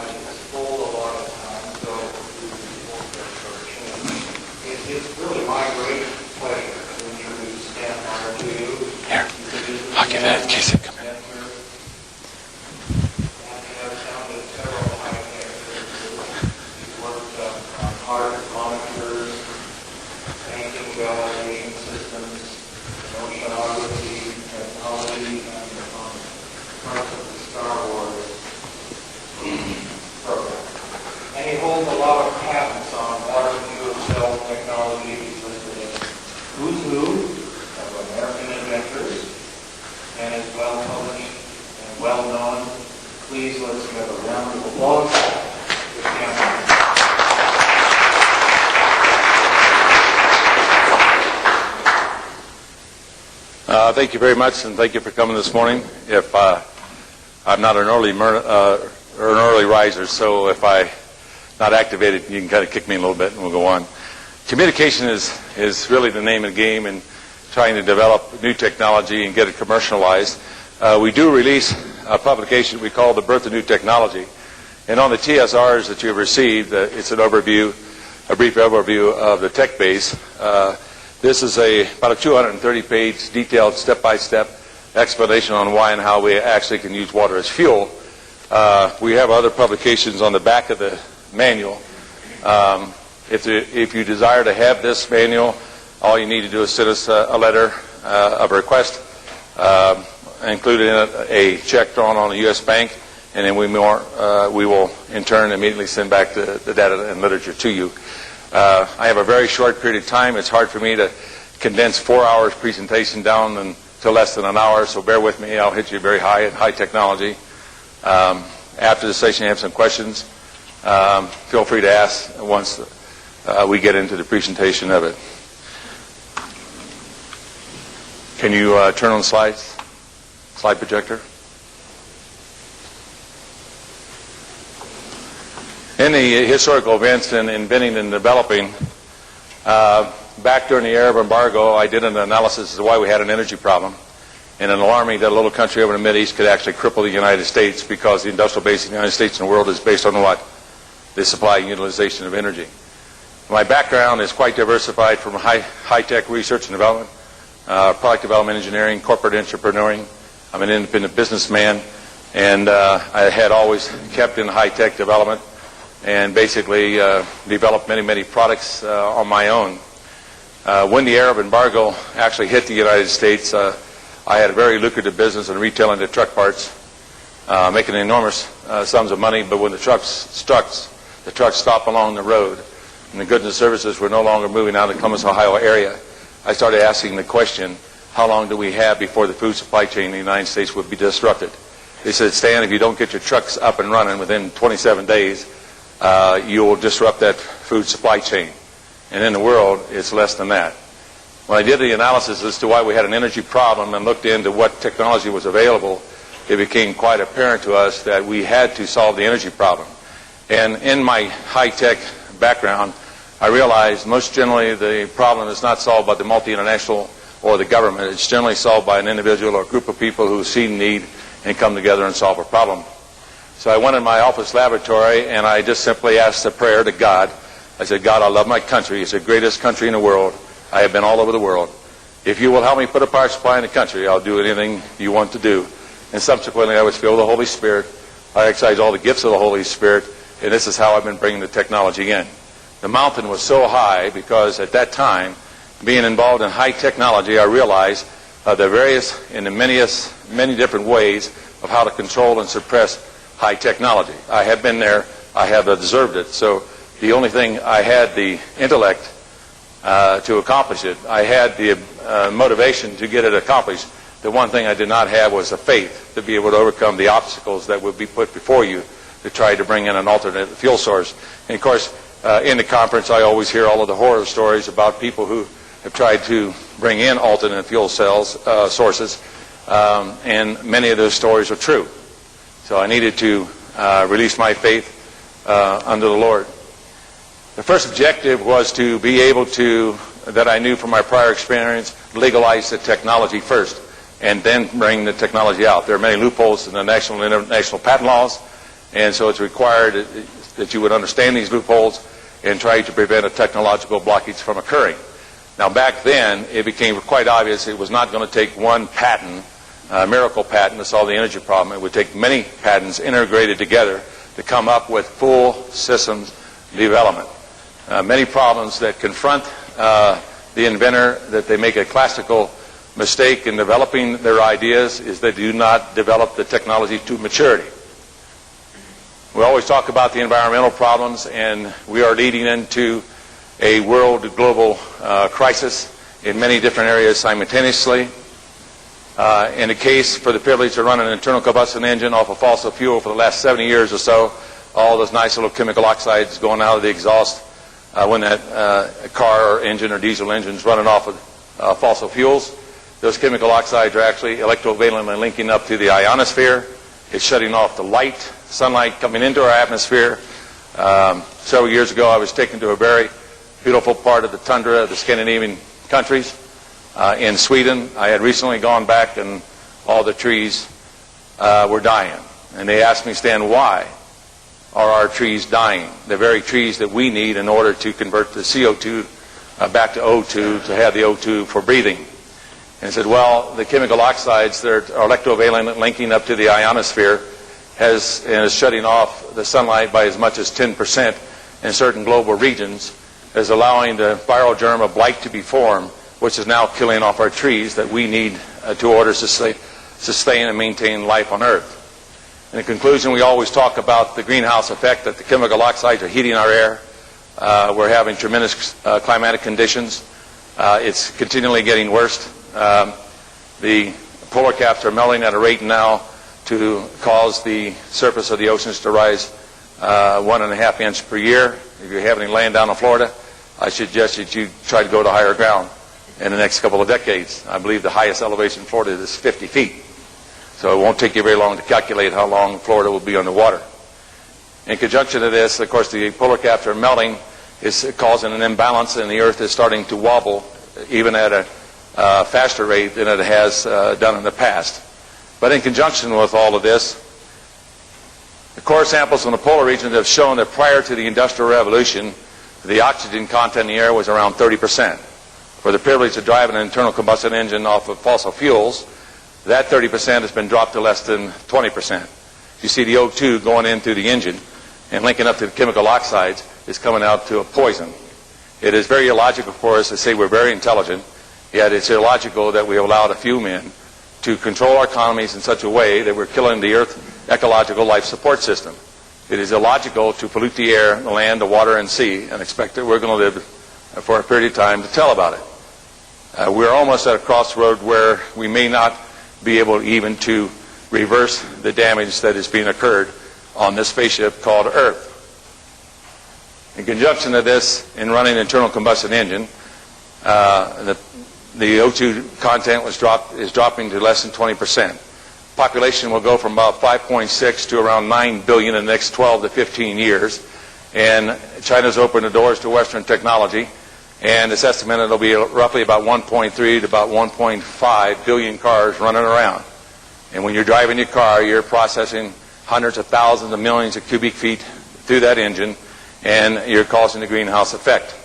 it's pulled a lot of time, so it's really my great pleasure to introduce Stanley Meyer to you. Here, I'll give that in case they come in. Heart monitors, banking validation systems, oceanography, technology, and parts of the Star Wars program. And he holds a lot of patents on water fuel cell technology. He's listed as who's who of American inventors and is well published and well known. Please let's give a round of applause to Stanley. Thank you very much, and thank you for coming this morning. If I'm not an early riser, so if I'm not activated, you can kind of kick me a little bit, and we'll go on. Communication is really the name of the game in trying to develop new technology and get it commercialized. We do release a publication we call The Birth of New Technology, and on the TSRs that you've received, it's a brief overview of the tech base. This is about a 230-page detailed step-by-step explanation on why and how we actually can use water as fuel. We have other publications on the back of the manual. If you desire to have this manual, all you need to do is send us a letter of request, include in it a check drawn on a U.S. bank, and then we will in turn immediately send back the data and literature to you. I have a very short period of time. It's hard for me to condense 4 hours presentation down to less than an hour, so bear with me. I'll hit you very high technology. After the session, you have some questions. Feel free to ask once we get into the presentation of it. Can you turn on slides? Slide projector? In the historical events in inventing and developing, back during the Arab embargo, I did an analysis as to why we had an energy problem. And it alarmed me that a little country over in the Mideast could actually cripple the United States, because the industrial base of the United States and the world is based on what? The supply and utilization of energy. My background is quite diversified, from high-tech research and development, product development engineering, corporate entrepreneuring. I'm an independent businessman, and I had always kept in high-tech development, and basically developed many products on my own. When the Arab embargo actually hit the United States, I had a very lucrative business in retailing the truck parts, making enormous sums of money, but when the trucks stopped along the road and the goods and services were no longer moving out of the Columbus, Ohio area, I started asking the question, how long do we have before the food supply chain in the United States would be disrupted? They said, Stan, if you don't get your trucks up and running within 27 days, you will disrupt that food supply chain. And in the world, it's less than that. When I did the analysis as to why we had an energy problem and looked into what technology was available, it became quite apparent to us that we had to solve the energy problem. And in my high-tech background, I realized most generally the problem is not solved by the multi-international or the government. It's generally solved by an individual or a group of people who see need and come together and solve a problem. So I went in my office laboratory and I just simply asked a prayer to God. I said, God, I love my country. It's the greatest country in the world. I have been all over the world. If you will help me put a power supply in the country, I'll do anything you want to do. And subsequently, I was filled with the Holy Spirit. I exercised all the gifts of the Holy Spirit, and this is how I've been bringing the technology in. The mountain was so high because at that time, being involved in high technology, I realized the various and the many different ways of how to control and suppress high technology. I have been there. I have observed it. So the only thing I had the intellect to accomplish it. I had the motivation to get it accomplished. The one thing I did not have was the faith to be able to overcome the obstacles that would be put before you to try to bring in an alternate fuel source. And of course, in the conference, I always hear all of the horror stories about people who have tried to bring in alternate fuel sources, and many of those stories are true. So I needed to release my faith under the Lord. The first objective was to be able to, that I knew from my prior experience, legalize the technology first and then bring the technology out. There are many loopholes in the national and international patent laws, And so it's required that you would understand these loopholes and try to prevent a technological blockage from occurring. Now, back then, it became quite obvious it was not going to take one patent, a miracle patent, to solve the energy problem. It would take many patents integrated together to come up with full systems development. Many problems that confront the inventor, that they make a classical mistake in developing their ideas, is they do not develop the technology to maturity. We always talk about the environmental problems, and we are leading into a world global crisis in many different areas simultaneously. In the case for the privilege to run an internal combustion engine off of fossil fuel for the last 70 years or so, all those nice little chemical oxides going out of the exhaust when that car or engine or diesel engine is running off of fossil fuels, those chemical oxides are actually electrovalently linking up to the ionosphere. It's shutting off the light, sunlight coming into our atmosphere. Several years ago, I was taken to a very beautiful part of the tundra of the Scandinavian countries. In Sweden, I had recently gone back and all the trees were dying. And they asked me, Stan, why are our trees dying? The very trees that we need in order to convert the CO2 back to O2, to have the O2 for breathing. And I said, well, the chemical oxides that are electrovalent linking up to the ionosphere is shutting off the sunlight by as much as 10% in certain global regions, is allowing the viral germ of blight to be formed, which is now killing off our trees that we need to order to sustain and maintain life on Earth. In conclusion, we always talk about the greenhouse effect, that the chemical oxides are heating our air. We're having tremendous climatic conditions. It's continually getting worse. The polar caps are melting at a rate now to cause the surface of the oceans to rise 1.5 inches per year. If you have any land down in Florida, I suggest that you try to go to higher ground in the next couple of decades. I believe the highest elevation in Florida is 50 feet. So it won't take you very long to calculate how long Florida will be underwater. In conjunction to this, of course, the polar caps are melting. It's causing an imbalance, and the Earth is starting to wobble even at a faster rate than it has done in the past. But in conjunction with all of this, the core samples from the polar regions have shown that prior to the Industrial Revolution, the oxygen content in the air was around 30%. For the privilege of driving an internal combustion engine off of fossil fuels, that 30% has been dropped to less than 20%. You see the O2 going in through the engine and linking up to the chemical oxides is coming out to a poison. It is very illogical for us to say we're very intelligent, yet it's illogical that we allowed a few men to control our economies in such a way that we're killing the Earth ecological life support system. It is illogical to pollute the air, the land, the water, and sea and expect that we're going to live for a period of time to tell about it. We're almost at a crossroad where we may not be able even to reverse the damage that is being occurred on this spaceship called Earth. In conjunction to this, in running an internal combustion engine, the O2 content is dropping to less than 20%. Population will go from about 5.6 to around 9 billion in the next 12 to 15 years. And China's opened the doors to Western technology, and it's estimated it'll be roughly about 1.3 to about 1.5 billion cars running around. And when you're driving your car, you're processing hundreds of thousands of millions of cubic feet through that engine, and you're causing the greenhouse effect.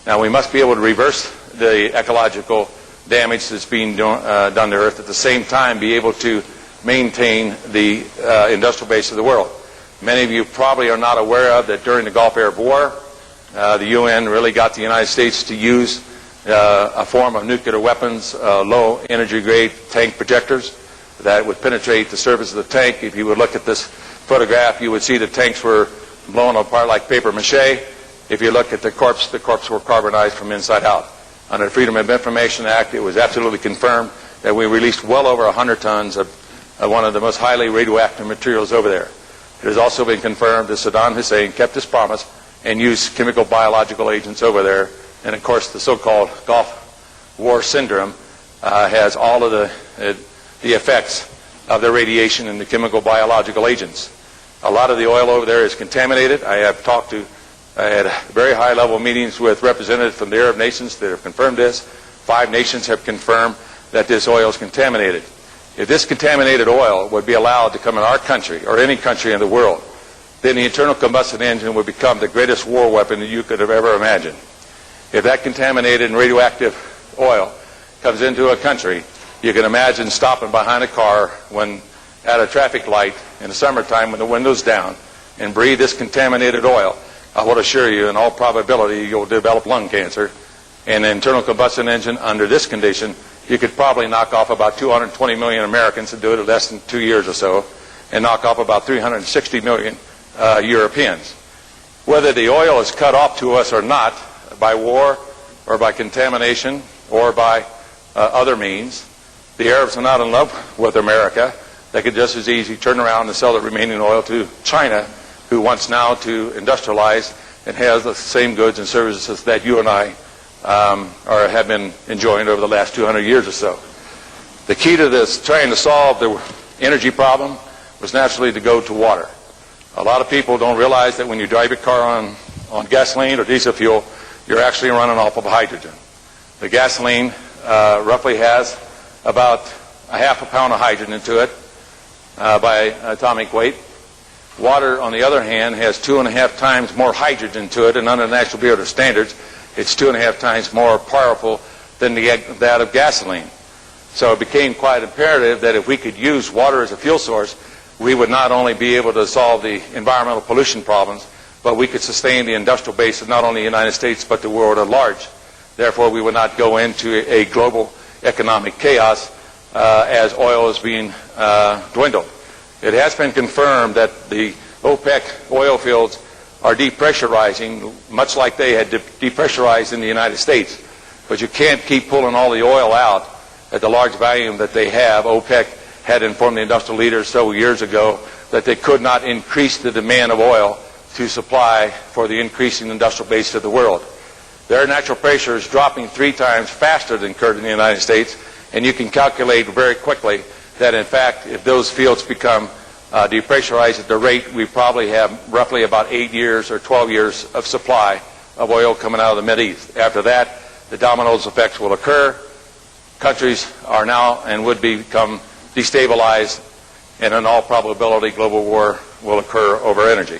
Now, we must be able to reverse the ecological damage that's being done to Earth, at the same time be able to maintain the industrial base of the world. Many of you probably are not aware of that during the Gulf Arab War, the UN really got the United States to use a form of nuclear weapons, low energy grade tank projectors that would penetrate the surface of the tank. If you would look at this photograph, you would see the tanks were blown apart like paper mache. If you look at the corpse were carbonized from inside out. Under the Freedom of Information Act, it was absolutely confirmed that we released well over 100 tons of one of the most highly radioactive materials over there. It has also been confirmed that Saddam Hussein kept his promise and used chemical biological agents over there. And of course, the so-called Gulf War syndrome has all of the effects of the radiation and the chemical biological agents. A lot of the oil over there is contaminated. I had very high-level meetings with representatives from the Arab nations that have confirmed this. 5 nations have confirmed that this oil is contaminated. If this contaminated oil would be allowed to come in our country or any country in the world, then the internal combustion engine would become the greatest war weapon that you could have ever imagined. If that contaminated and radioactive oil comes into a country, you can imagine stopping behind a car when at a traffic light in the summertime when the window's down and breathe this contaminated oil. I will assure you, in all probability, you'll develop lung cancer. And an internal combustion engine under this condition, you could probably knock off about 220 million Americans and do it in less than 2 years or so, and knock off about 360 million Europeans. Whether the oil is cut off to us or not, by war or by contamination or by other means, the Arabs are not in love with America. They could just as easily turn around and sell the remaining oil to China, who wants now to industrialize and has the same goods and services that you and I have been enjoying over the last 200 years or so. The key to this, trying to solve the energy problem, was naturally to go to water. A lot of people don't realize that when you drive your car on gasoline or diesel fuel, you're actually running off of hydrogen. The gasoline roughly has about a half a pound of hydrogen into it by atomic weight. Water, on the other hand, has 2.5 times more hydrogen to it, and under National Bureau of Standards, it's 2.5 times more powerful than that of gasoline. So it became quite imperative that if we could use water as a fuel source, we would not only be able to solve the environmental pollution problems, but we could sustain the industrial base of not only the United States, but the world at large. Therefore, we would not go into a global economic chaos as oil is being dwindled. It has been confirmed that the OPEC oil fields are depressurizing, much like they had depressurized in the United States. But you can't keep pulling all the oil out at the large volume that they have. OPEC had informed the industrial leaders several years ago that they could not increase the demand of oil to supply for the increasing industrial base of the world. Their natural pressure is dropping 3 times faster than occurred in the United States, and you can calculate very quickly that, in fact, if those fields become depressurized at the rate, we probably have roughly about 8 years or 12 years of supply of oil coming out of the Mideast. After that, the dominoes effects will occur. Countries are now and would become destabilized, and in all probability, global war will occur over energy.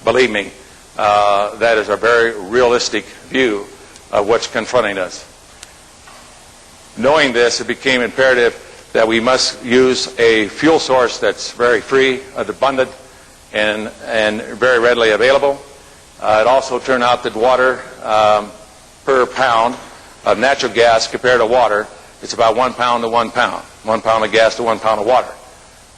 Believe me, that is a very realistic view of what's confronting us. Knowing this, it became imperative that we must use a fuel source that's very free, abundant, and very readily available. It also turned out that water per pound of natural gas compared to water, it's about 1 pound to 1 pound. 1 pound of gas to 1 pound of water.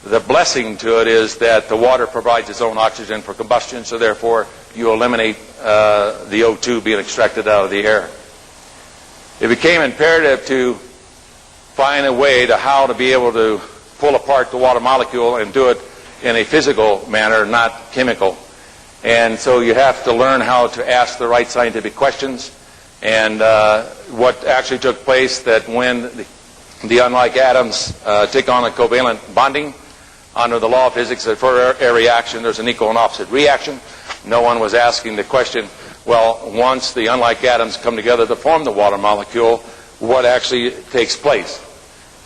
The blessing to it is that the water provides its own oxygen for combustion, so therefore you eliminate the O2 being extracted out of the air. It became imperative to find a way to how to be able to pull apart the water molecule and do it in a physical manner, not chemical. And so you have to learn how to ask the right scientific questions. And what actually took place, that when the unlike atoms take on a covalent bonding, under the law of physics, that for a reaction there's an equal and opposite reaction. No one was asking the question, well, once the unlike atoms come together to form the water molecule, what actually takes place?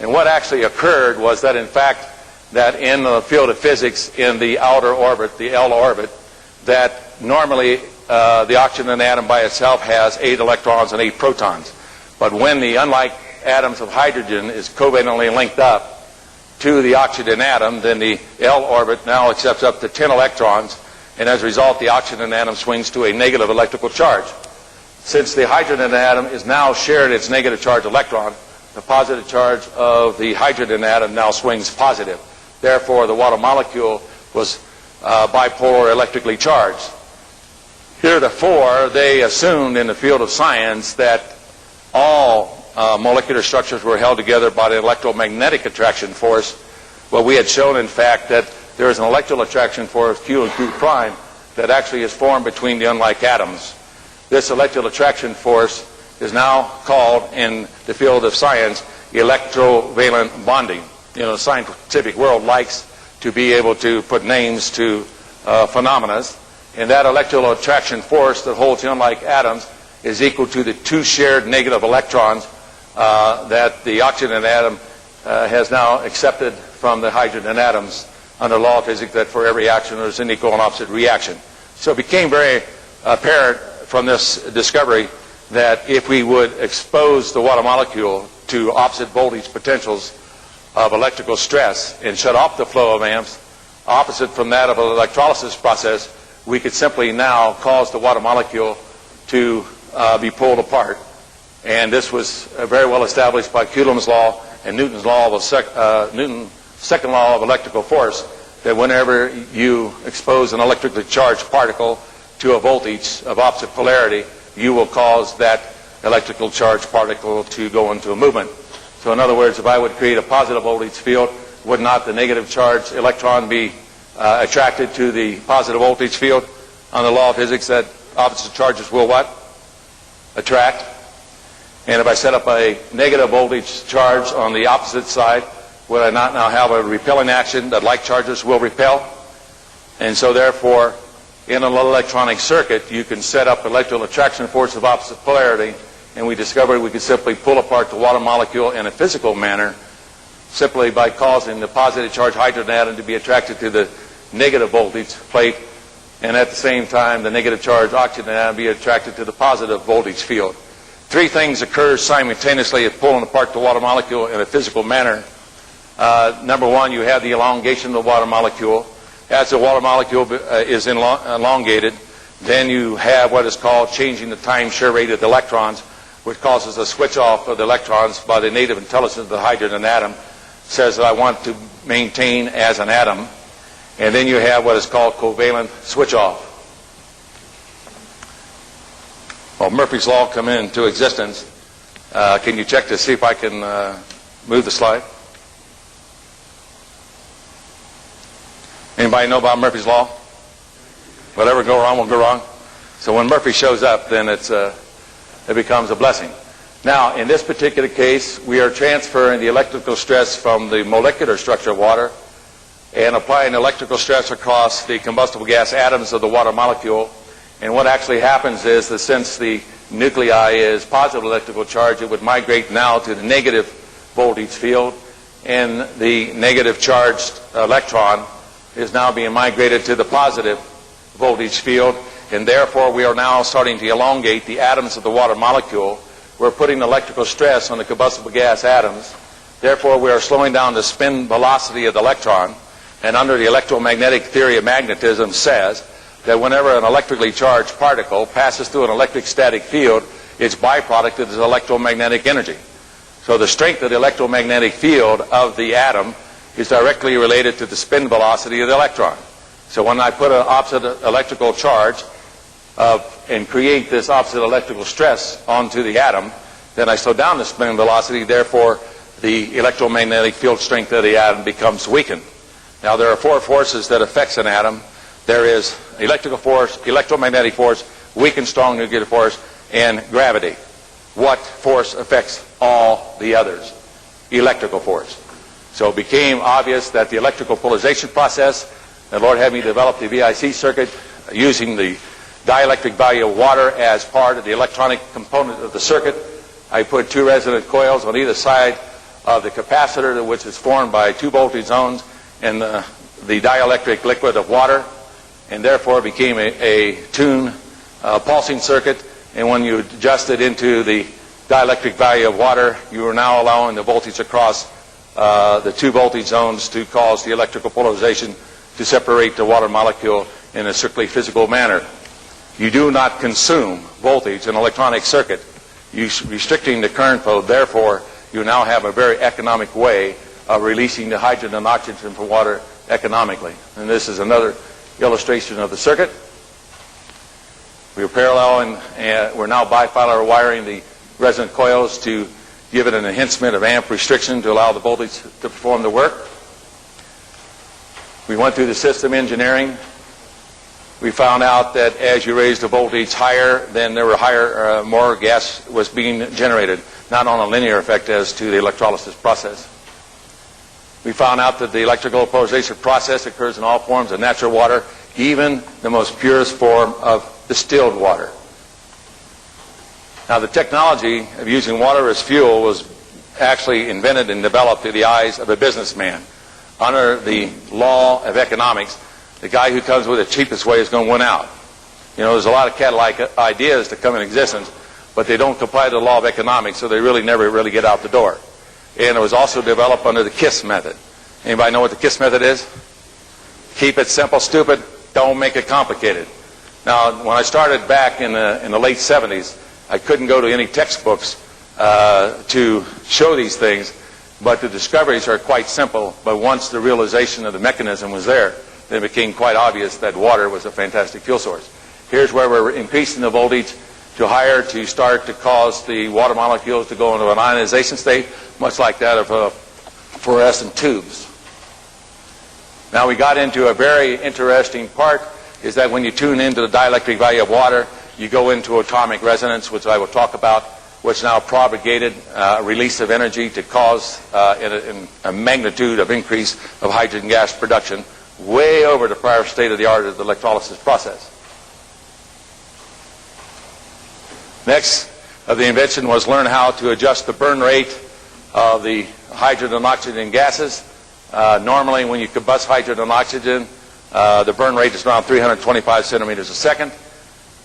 And what actually occurred was that, in fact, that in the field of physics, in the outer orbit, the L orbit, that normally the oxygen atom by itself has 8 electrons and 8 protons. But when the unlike atoms of hydrogen is covalently linked up to the oxygen atom, then the L orbit now accepts up to 10 electrons, and as a result the oxygen atom swings to a negative electrical charge. Since the hydrogen atom is now shared its negative charge electron, the positive charge of the hydrogen atom now swings positive. Therefore, the water molecule was bipolar electrically charged. Heretofore, they assumed in the field of science that all molecular structures were held together by the electromagnetic attraction force. Well, we had shown, in fact, that there is an electrical attraction force, Q and Q prime, that actually is formed between the unlike atoms. This electrical attraction force is now called, in the field of science, electrovalent bonding. You know, the scientific world likes to be able to put names to phenomena, and that electrical attraction force that holds the unlike atoms is equal to the 2 shared negative electrons that the oxygen atom has now accepted from the hydrogen atoms under law of physics that for every action there's an equal and opposite reaction. So it became very apparent from this discovery that if we would expose the water molecule to opposite voltage potentials of electrical stress and shut off the flow of amps, opposite from that of an electrolysis process, we could simply now cause the water molecule to be pulled apart. And this was very well established by Coulomb's law and Newton's law of Newton's second law of electrical force, that whenever you expose an electrically charged particle to a voltage of opposite polarity, you will cause that electrical charged particle to go into a movement. So in other words, if I would create a positive voltage field, would not the negative charged electron be attracted to the positive voltage field? On the law of physics, that opposite charges will what? Attract. And if I set up a negative voltage charge on the opposite side, would I not now have a repelling action that like charges will repel? And so therefore, in an electronic circuit, you can set up electrical attraction force of opposite polarity, and we discovered we could simply pull apart the water molecule in a physical manner simply by causing the positive charged hydrogen atom to be attracted to the negative voltage plate, and at the same time the negative charged oxygen atom be attracted to the positive voltage field. Three things occur simultaneously at pulling apart the water molecule in a physical manner. Number one, you have the elongation of the water molecule. As the water molecule is elongated, then you have what is called changing the time share rate of the electrons, which causes a switch off of the electrons by the native intelligence of the hydrogen atom. Says that I want to maintain as an atom. And then you have what is called covalent switch off. Well, Murphy's Law come into existence. Can you check to see if I can move the slide? Anybody know about Murphy's Law? Whatever go wrong will go wrong. So when Murphy shows up, then it becomes a blessing. Now, in this particular case, we are transferring the electrical stress from the molecular structure of water and applying electrical stress across the combustible gas atoms of the water molecule. And what actually happens is that since the nuclei is positive electrical charge, it would migrate now to the negative voltage field, and the negative charged electron is now being migrated to the positive voltage field, and therefore we are now starting to elongate the atoms of the water molecule. We're putting electrical stress on the combustible gas atoms. Therefore, we are slowing down the spin velocity of the electron, and under the electromagnetic theory of magnetism says that whenever an electrically charged particle passes through an electric static field, its byproduct is electromagnetic energy. So the strength of the electromagnetic field of the atom is directly related to the spin velocity of the electron. So when I put an opposite electrical charge and create this opposite electrical stress onto the atom, then I slow down the spin velocity, therefore the electromagnetic field strength of the atom becomes weakened. Now there are four forces that affects an atom. There is electrical force, electromagnetic force, weak and strong nuclear force, and gravity. What force affects all the others? Electrical force. So it became obvious that the electrical polarization process, the Lord had me develop the VIC circuit using the dielectric value of water as part of the electronic component of the circuit. I put two resonant coils on either side of the capacitor, which is formed by two voltage zones and the dielectric liquid of water, and therefore became a tuned pulsing circuit. And when you adjust it into the dielectric value of water, you are now allowing the voltage across the two voltage zones to cause the electrical polarization to separate the water molecule in a strictly physical manner. You do not consume voltage in an electronic circuit. You're restricting the current flow. Therefore, you now have a very economic way of releasing the hydrogen and oxygen from water economically. And this is another illustration of the circuit. We are paralleling, and we're now bifilar wiring the resonant coils to give it an enhancement of amp restriction to allow the voltage to perform the work. We went through the system engineering. We found out that as you raise the voltage higher, then there were more gas was being generated, not on a linear effect as to the electrolysis process. We found out that the electrical polarization process occurs in all forms of natural water, even the most purest form of distilled water. Now, the technology of using water as fuel was actually invented and developed through the eyes of a businessman. Under the law of economics, the guy who comes with the cheapest way is going to win out. You know, there's a lot of Cadillac ideas that come in existence, but they don't comply to the law of economics, so they really never really get out the door. And it was also developed under the KISS method. Anybody know what the KISS method is? Keep it simple, stupid. Don't make it complicated. Now, when I started back in the late 70s, I couldn't go to any textbooks to show these things, but the discoveries are quite simple. But once the realization of the mechanism was there, then it became quite obvious that water was a fantastic fuel source. Here's where we're increasing the voltage to higher to start to cause the water molecules to go into an ionization state, much like that of fluorescent tubes. Now we got into a very interesting part, is that when you tune into the dielectric value of water, you go into atomic resonance, which I will talk about, which now propagated release of energy to cause in a magnitude of increase of hydrogen gas production, way over the prior state of the art of the electrolysis process. Next of the invention was learn how to adjust the burn rate of the hydrogen and oxygen gases. Normally, when you combust hydrogen and oxygen, the burn rate is around 325 centimeters a second.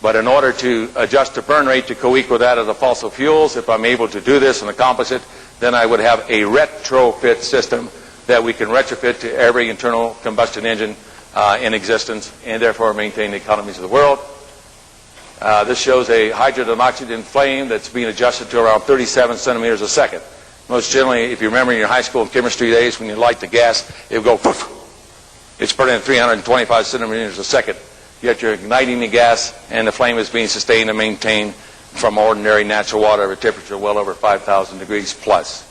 But in order to adjust the burn rate to co-equal that of the fossil fuels, if I'm able to do this and accomplish it, then I would have a retrofit system that we can retrofit to every internal combustion engine in existence, and therefore maintain the economies of the world. This shows a hydrogen and oxygen flame that's being adjusted to around 37 centimeters a second. Most generally, if you remember in your high school and chemistry days, when you light the gas, it would go poof. It's burning at 325 centimeters a second. Yet you're igniting the gas, and the flame is being sustained and maintained from ordinary natural water at a temperature well over 5,000 degrees plus.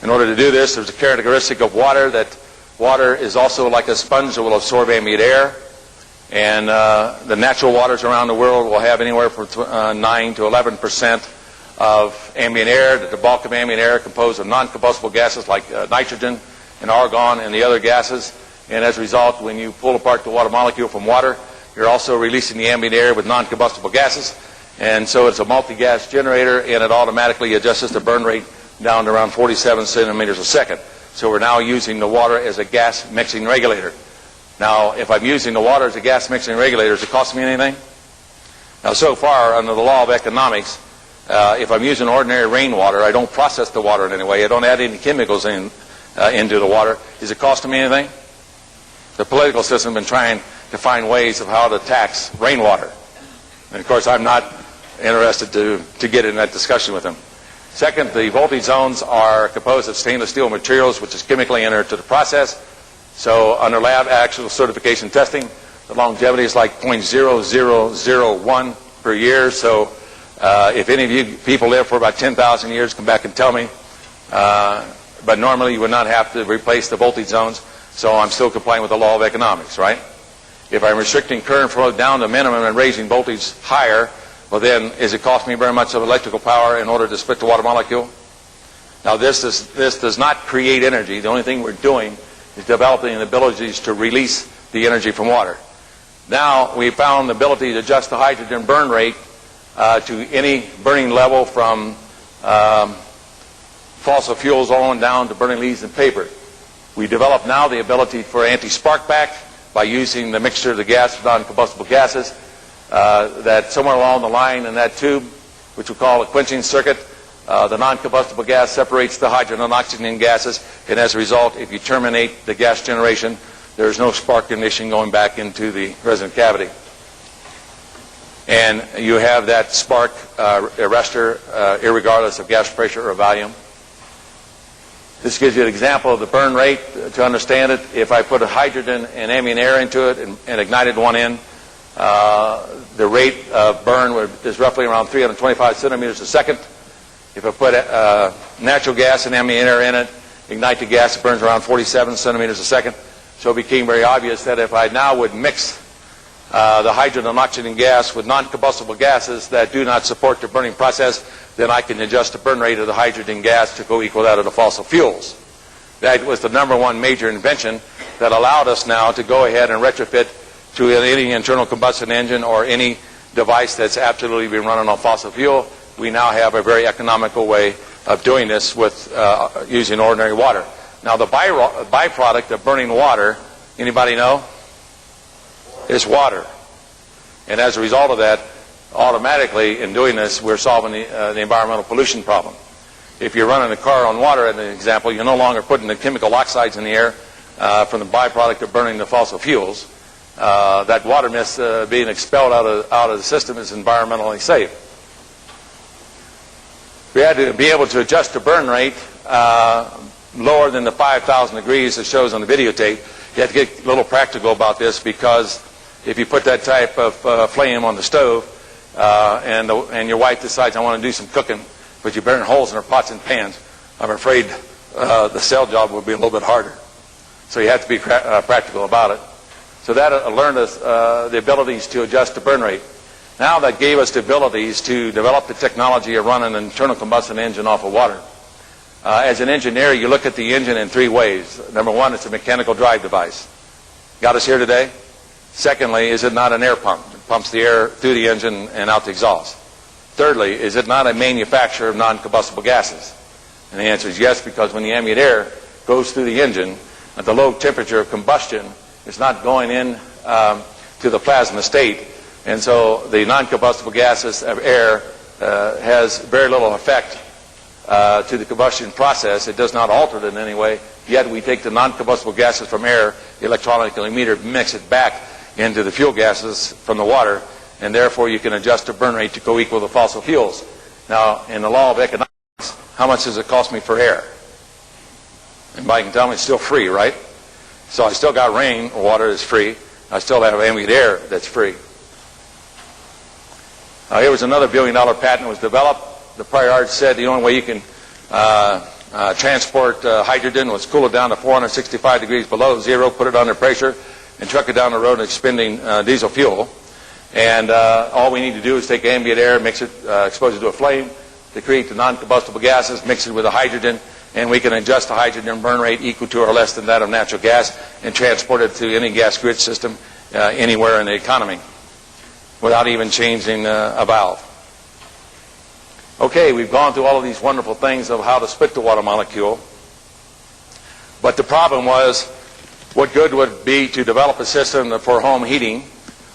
In order to do this, there's a characteristic of water that water is also like a sponge that will absorb ambient air. And the natural waters around the world will have anywhere from 9 to 11% of ambient air. The bulk of ambient air composed of non-combustible gases like nitrogen and argon and the other gases. And as a result, when you pull apart the water molecule from water, you're also releasing the ambient air with non-combustible gases. And so it's a multi-gas generator, and it automatically adjusts the burn rate down to around 47 centimeters a second. So we're now using the water as a gas mixing regulator. Now, if I'm using the water as a gas mixing regulator, does it cost me anything? Now, so far, under the law of economics, if I'm using ordinary rainwater, I don't process the water in any way. I don't add any chemicals into the water. Is it costing me anything? The political system has been trying to find ways of how to tax rainwater. And, of course, I'm not interested to get in that discussion with them. Second, the voltage zones are composed of stainless steel materials, which is chemically entered to the process. So under lab actual certification testing, the longevity is like 0.0001 per year. So if any of you people live for about 10,000 years, come back and tell me. But normally you would not have to replace the voltage zones, so I'm still complying with the law of economics, right? If I'm restricting current flow down to minimum and raising voltage higher, well then, is it cost me very much of electrical power in order to split the water molecule? Now this does not create energy. The only thing we're doing is developing the abilities to release the energy from water. Now we found the ability to adjust the hydrogen burn rate to any burning level from fossil fuels on down to burning leaves and paper. We developed now the ability for anti-spark back by using the mixture of the gas with non-combustible gases that somewhere along the line in that tube, which we call a quenching circuit, the non-combustible gas separates the hydrogen and oxygen gases, and as a result, if you terminate the gas generation, there's no spark ignition going back into the resonant cavity. And you have that spark arrestor irregardless of gas pressure or volume. This gives you an example of the burn rate. To understand it, if I put a hydrogen and ambient air into it and ignited one end, the rate of burn is roughly around 325 centimeters a second. If I put natural gas and ambient air in it, ignite the gas, it burns around 47 centimeters a second. So it became very obvious that if I now would mix the hydrogen and oxygen gas with non-combustible gases that do not support the burning process, then I can adjust the burn rate of the hydrogen gas to go equal that of the fossil fuels. That was the number one major invention that allowed us now to go ahead and retrofit to any internal combustion engine or any device that's absolutely been running on fossil fuel. we now have a very economical way of doing this with using ordinary water. Now, the byproduct of burning water, anybody know? Is water. And as a result of that, automatically, in doing this, we're solving the environmental pollution problem. If you're running a car on water, as an example, you're no longer putting the chemical oxides in the air from the byproduct of burning the fossil fuels. That water mist being expelled out of the system is environmentally safe. We had to be able to adjust the burn rate lower than the 5,000 degrees that shows on the videotape. You have to get a little practical about this, because if you put that type of flame on the stove and your wife decides, I want to do some cooking, but you burn holes in her pots and pans, I'm afraid the cell job will be a little bit harder. So you have to be practical about it. So that learned us the abilities to adjust the burn rate. Now that gave us the abilities to develop the technology of running an internal combustion engine off of water. As an engineer, you look at the engine in three ways. Number one, it's a mechanical drive device. Got us here today? Secondly, is it not an air pump? It pumps the air through the engine and out the exhaust. Thirdly, is it not a manufacturer of non-combustible gases? And the answer is yes, because when the ambient air goes through the engine at the low temperature of combustion, it's not going in to the plasma state. And so the non-combustible gases of air has very little effect to the combustion process. It does not alter it in any way. Yet we take the non-combustible gases from air, the electronically metered, mix it back into the fuel gases from the water, and therefore you can adjust the burn rate to go equal to fossil fuels. Now, in the law of economics, how much does it cost me for air? Anybody can tell me? It's still free, right? So I still got rain water that's free. I still have ambient air that's free. Here was another $1 billion patent that was developed. The prior art said the only way you can transport hydrogen was cool it down to 465 degrees below zero, put it under pressure, and truck it down the road expending diesel fuel. And all we need to do is take ambient air, mix it, expose it to a flame to create the non-combustible gases, mix it with the hydrogen, and we can adjust the hydrogen burn rate equal to or less than that of natural gas and transport it to any gas grid system anywhere in the economy without even changing a valve. Okay, we've gone through all of these wonderful things of how to split the water molecule, but the problem was, what good would it be to develop a system for home heating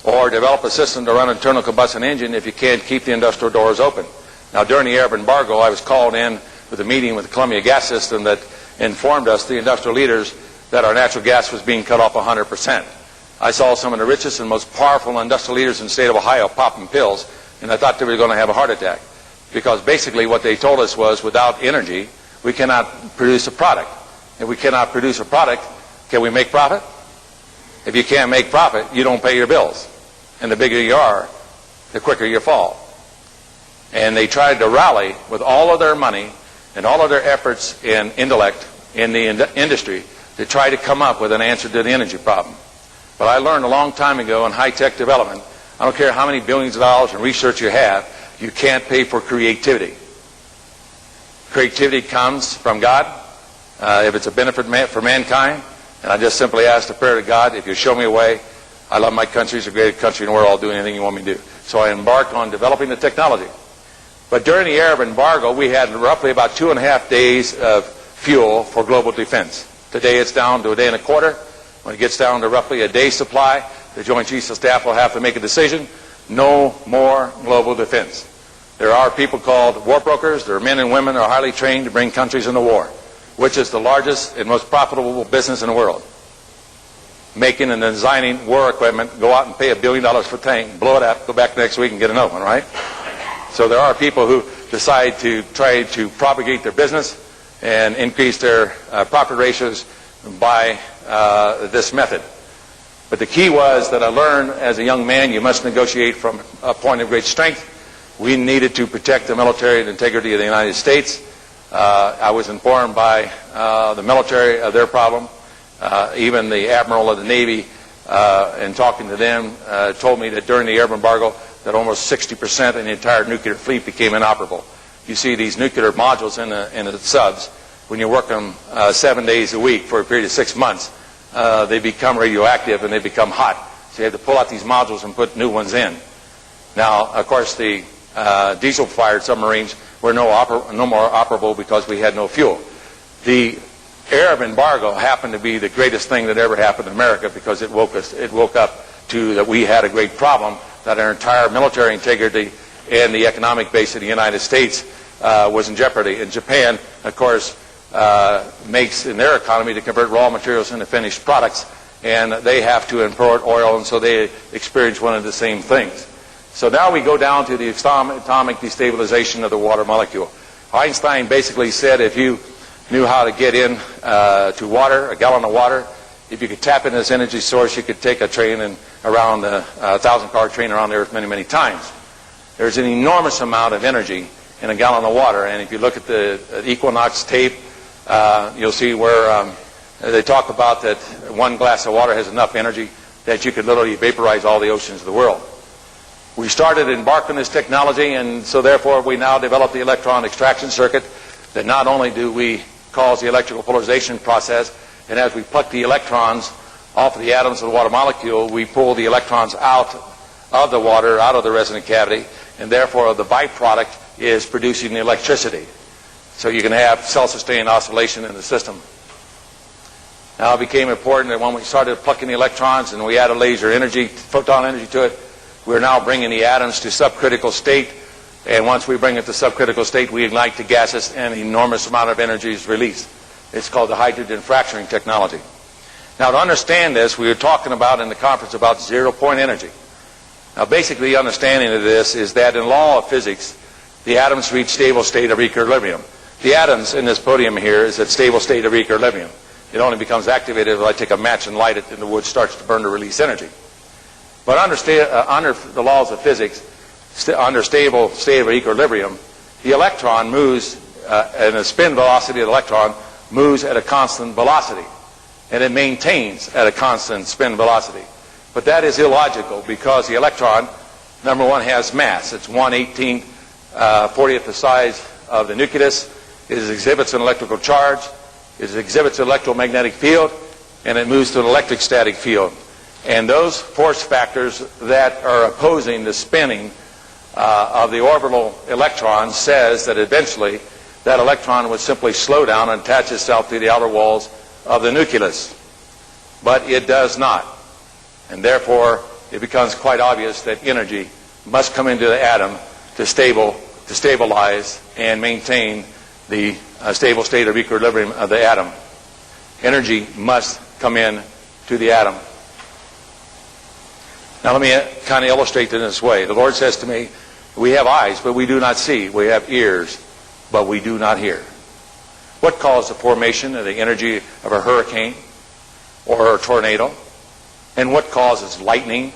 or develop a system to run an internal combustion engine if you can't keep the industrial doors open? Now, during the Arab embargo, I was called in with a meeting with the Columbia Gas System that informed us, the industrial leaders, that our natural gas was being cut off 100%. I saw some of the richest and most powerful industrial leaders in the state of Ohio popping pills, and I thought they were going to have a heart attack. Because basically what they told us was, without energy, we cannot produce a product. If we cannot produce a product, can we make profit? If you can't make profit, you don't pay your bills. And the bigger you are, the quicker you fall. And they tried to rally with all of their money and all of their efforts and intellect in the industry to try to come up with an answer to the energy problem. But I learned a long time ago in high-tech development, I don't care how many billions of dollars in research you have, you can't pay for creativity. Creativity comes from God, if it's a benefit for mankind. And I just simply asked a prayer to God, if you show me a way, I love my country, it's the greatest country in the world, I'll do anything you want me to do. So I embarked on developing the technology. But during the Arab embargo, we had roughly about 2.5 days of fuel for global defense. Today it's down to a day and a quarter. When it gets down to roughly a day's supply, the Joint Chiefs of Staff will have to make a decision. No more global defense. There are people called war brokers. There are men and women who are highly trained to bring countries into war. Which is the largest and most profitable business in the world? Making and designing war equipment, go out and pay $1 billion for a tank, blow it up, go back next week and get another one, right? So there are people who decide to try to propagate their business and increase their profit ratios by this method. But the key was that I learned as a young man, you must negotiate from a point of great strength. We needed to protect the military and integrity of the United States. I was informed by the military of their problem. Even the Admiral of the Navy, in talking to them, told me that during the Arab embargo that almost 60% of the entire nuclear fleet became inoperable. You see these nuclear modules in the subs, when you work them 7 days a week for a period of 6 months, they become radioactive and they become hot. So you have to pull out these modules and put new ones in. Now, of course, the diesel-fired submarines were no more operable because we had no fuel. The Arab embargo happened to be the greatest thing that ever happened in America because it woke up to that we had a great problem, that our entire military integrity and the economic base of the United States was in jeopardy. And Japan, of course, makes in their economy to convert raw materials into finished products, and they have to import oil, and so they experience one of the same things. So now we go down to the atomic destabilization of the water molecule. Einstein basically said if you knew how to get in to water, a gallon of water, if you could tap into this energy source, you could take a train and around a 1,000-car train around the Earth many, many times. There's an enormous amount of energy in a gallon of water, and if you look at the Equinox tape, you'll see where they talk about that one glass of water has enough energy that you could literally vaporize all the oceans of the world. We started to embark on this technology, and so therefore we now developed the electron extraction circuit that not only do we cause the electrical polarization process, and as we pluck the electrons off of the atoms of the water molecule, we pull the electrons out of the water, out of the resonant cavity, and therefore the byproduct is producing the electricity. So you can have self-sustained oscillation in the system. Now it became important that when we started plucking the electrons and we added laser energy, photon energy to it, we're now bringing the atoms to subcritical state, and once we bring it to subcritical state, we ignite the gases and an enormous amount of energy is released. It's called the hydrogen fracturing technology. Now to understand this, we were talking about in the conference about zero-point energy. Now basically the understanding of this is that in law of physics, the atoms reach stable state of equilibrium. The atoms in this podium here is at stable state of equilibrium. It only becomes activated if I take a match and light it and the wood starts to burn to release energy. But under the laws of physics, under stable state of equilibrium, the electron moves, and the spin velocity of the electron moves at a constant velocity. And it maintains at a constant spin velocity. But that is illogical because the electron, number one, has mass. It's 1/18, 40th the size of the nucleus. It exhibits an electrical charge. It exhibits an electromagnetic field. And it moves to an electrostatic field. And those force factors that are opposing the spinning of the orbital electron says that eventually that electron would simply slow down and attach itself to the outer walls of the nucleus. But it does not. And therefore, it becomes quite obvious that energy must come into the atom to stabilize and maintain the stable state of equilibrium of the atom. Energy must come in to the atom. Now let me kind of illustrate it in this way. The Lord says to me, we have eyes, but we do not see. We have ears, but we do not hear. What caused the formation of the energy of a hurricane or a tornado? And what causes lightning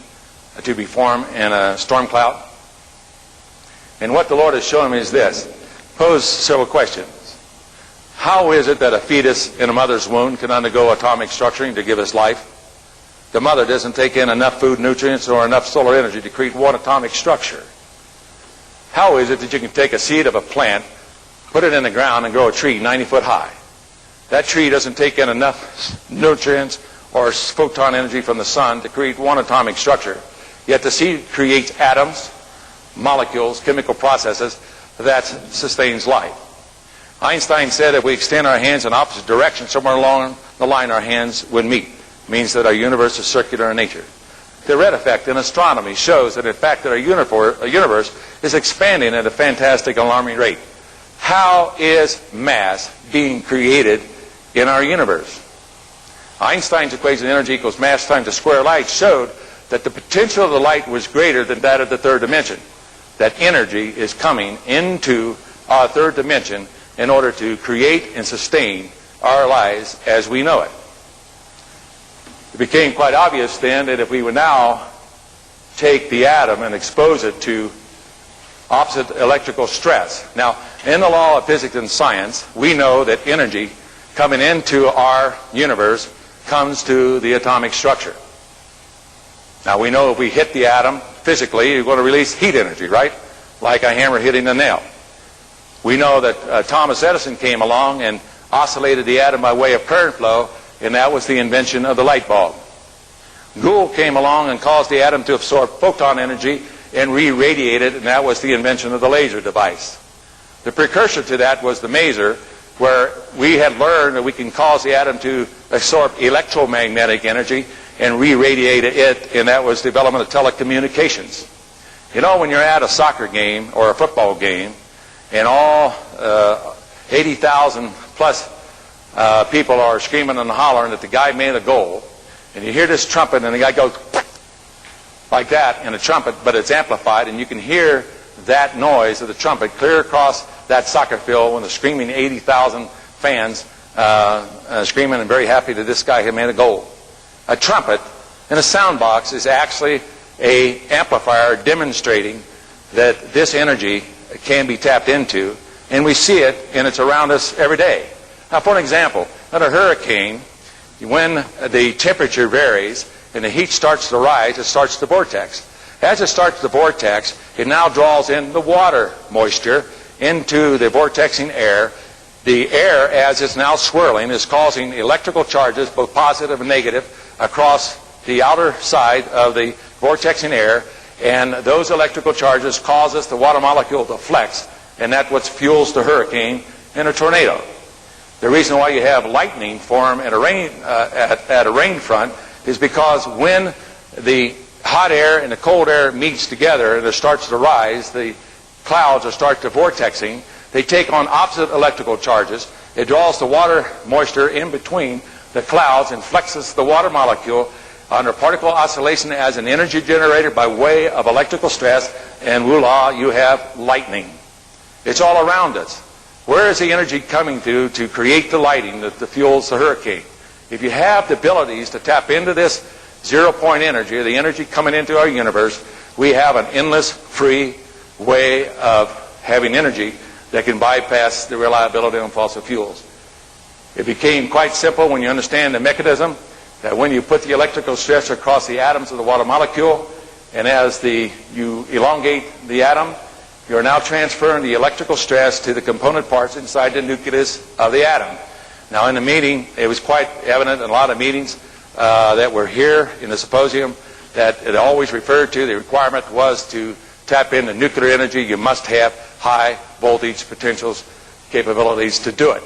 to be formed in a storm cloud? And what the Lord has shown me is this. Pose several questions. How is it that a fetus in a mother's womb can undergo atomic structuring to give us life? The mother doesn't take in enough food, nutrients, or enough solar energy to create one atomic structure. How is it that you can take a seed of a plant, put it in the ground, and grow a tree 90 foot high? That tree doesn't take in enough nutrients or photon energy from the sun to create one atomic structure. Yet the seed creates atoms, molecules, chemical processes that sustains life. Einstein said if we extend our hands in opposite directions, somewhere along the line our hands would meet. It means that our universe is circular in nature. The red effect in astronomy shows that in fact that our universe is expanding at a fantastic, alarming rate. How is mass being created in our universe? Einstein's equation of energy equals mass times the square of light showed that the potential of the light was greater than that of the third dimension. That energy is coming into our third dimension in order to create and sustain our lives as we know it. It became quite obvious then that if we would now take the atom and expose it to opposite electrical stress. Now, in the law of physics and science, we know that energy coming into our universe comes to the atomic structure. Now, we know if we hit the atom physically, you're going to release heat energy, right? Like a hammer hitting a nail. We know that Thomas Edison came along and oscillated the atom by way of current flow, and that was the invention of the light bulb. Gould came along and caused the atom to absorb photon energy and re-radiate it, and that was the invention of the laser device. The precursor to that was the maser, where we had learned that we can cause the atom to absorb electromagnetic energy and re-radiate it, and that was the development of telecommunications. You know, when you're at a soccer game or a football game, and all 80,000 plus people are screaming and hollering that the guy made a goal, and you hear this trumpet, and the guy goes like that in a trumpet, but it's amplified, and you can hear that noise of the trumpet clear across that soccer field when the screaming 80,000 fans screaming and very happy that this guy had made a goal. A trumpet in a sound box is actually an amplifier demonstrating that this energy can be tapped into, and we see it, and it's around us every day. Now, for an example, in a hurricane, when the temperature varies and the heat starts to rise, it starts to vortex. As it starts to vortex, it now draws in the water moisture into the vortexing air. The air, as it's now swirling, is causing electrical charges, both positive and negative, across the outer side of the vortexing air, and those electrical charges cause the water molecule to flex, and that's what fuels the hurricane and a tornado. The reason why you have lightning form at a rain front is because when the hot air and the cold air meets together and it starts to rise, the clouds start to vortexing, they take on opposite electrical charges. It draws the water moisture in between the clouds and flexes the water molecule under particle oscillation as an energy generator by way of electrical stress, and voila, you have lightning. It's all around us. Where is the energy coming to create the lighting that fuels the hurricane? If you have the abilities to tap into this zero-point energy, or the energy coming into our universe, we have an endless, free way of having energy that can bypass the reliability on fossil fuels. It became quite simple when you understand the mechanism that when you put the electrical stress across the atoms of the water molecule, and as you elongate the atom, you are now transferring the electrical stress to the component parts inside the nucleus of the atom. Now, in the meeting, it was quite evident in a lot of meetings that were here in the symposium that it always referred to, the requirement was to tap into nuclear energy. You must have high voltage potentials capabilities to do it.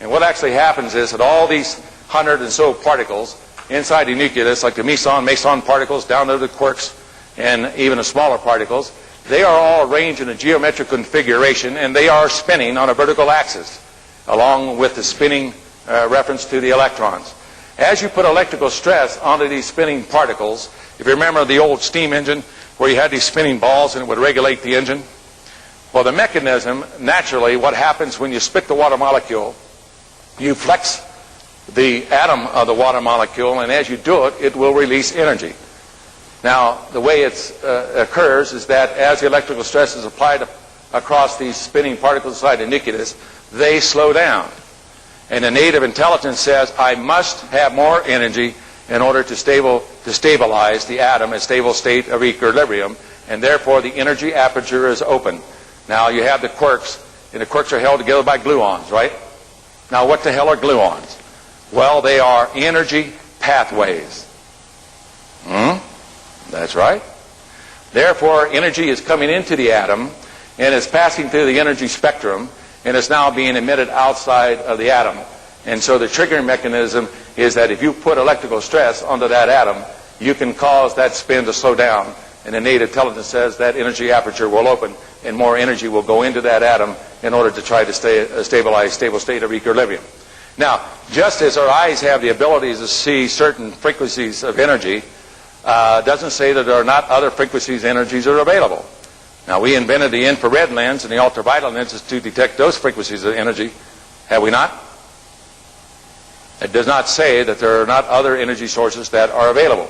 And what actually happens is that all these 100 and so particles inside the nucleus, like the meson particles down to the quarks and even the smaller particles, they are all arranged in a geometric configuration, and they are spinning on a vertical axis along with the spinning reference to the electrons. As you put electrical stress onto these spinning particles, if you remember the old steam engine where you had these spinning balls and it would regulate the engine, well, the mechanism, naturally, what happens when you split the water molecule, you flex the atom of the water molecule, and as you do it, it will release energy. Now, the way it occurs is that as the electrical stress is applied across these spinning particles inside the nucleus, they slow down. And the native intelligence says, I must have more energy in order to stabilize the atom in a stable state of equilibrium, and therefore the energy aperture is open. Now, you have the quarks, and the quarks are held together by gluons, right? Now, what the hell are gluons? Well, they are energy pathways. That's right. Therefore, energy is coming into the atom and is passing through the energy spectrum and is now being emitted outside of the atom. And so the triggering mechanism is that if you put electrical stress onto that atom, you can cause that spin to slow down. And the native intelligence says that energy aperture will open and more energy will go into that atom in order to try to stabilize stable state of equilibrium. Now, just as our eyes have the ability to see certain frequencies of energy, doesn't say that there are not other frequencies energies that are available. Now, we invented the infrared lens and the ultraviolet lenses to detect those frequencies of energy. Have we not? It does not say that there are not other energy sources that are available.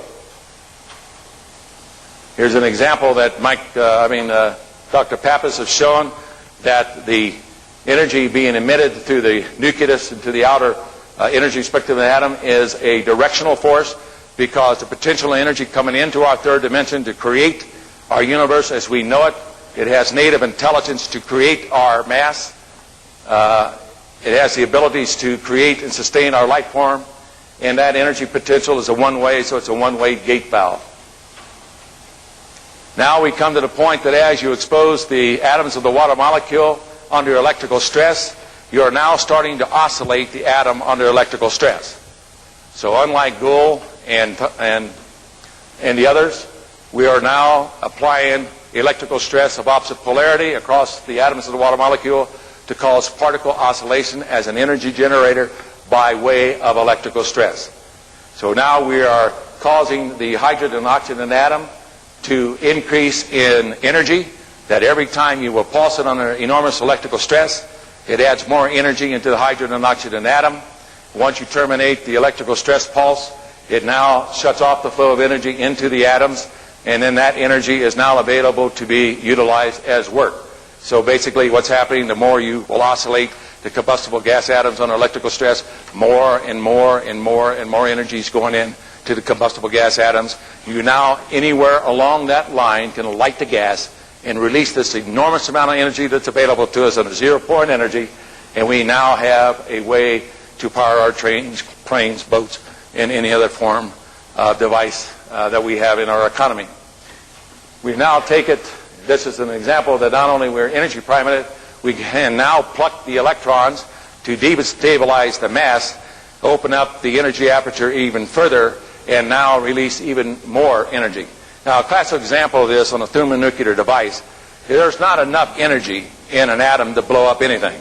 Here's an example that Dr. Pappas has shown that the energy being emitted through the nucleus into the outer energy spectrum of the atom is a directional force, because the potential energy coming into our third dimension to create our universe as we know it, it has native intelligence to create our mass. It has the abilities to create and sustain our life form, and that energy potential is a one-way, so it's a one-way gate valve. Now we come to the point that as you expose the atoms of the water molecule under electrical stress, you are now starting to oscillate the atom under electrical stress. So unlike Gould and the others, we are now applying electrical stress of opposite polarity across the atoms of the water molecule to cause particle oscillation as an energy generator by way of electrical stress. So now we are causing the hydrogen and oxygen atom to increase in energy, that every time you will pulse it under enormous electrical stress, it adds more energy into the hydrogen and oxygen atom. Once you terminate the electrical stress pulse, it now shuts off the flow of energy into the atoms, and then that energy is now available to be utilized as work. So basically what's happening, the more you will oscillate the combustible gas atoms under electrical stress, more and more and more and more energy is going in to the combustible gas atoms. You now, anywhere along that line, can light the gas and release this enormous amount of energy that's available to us on a zero-point energy, and we now have a way to power our trains, planes, boats, and any other form of device that we have in our economy. We now take it, this is an example that not only we're energy priming it, we can now pluck the electrons to destabilize the mass, open up the energy aperture even further, and now release even more energy. Now, a classic example of this on a thermonuclear device, there's not enough energy in an atom to blow up anything.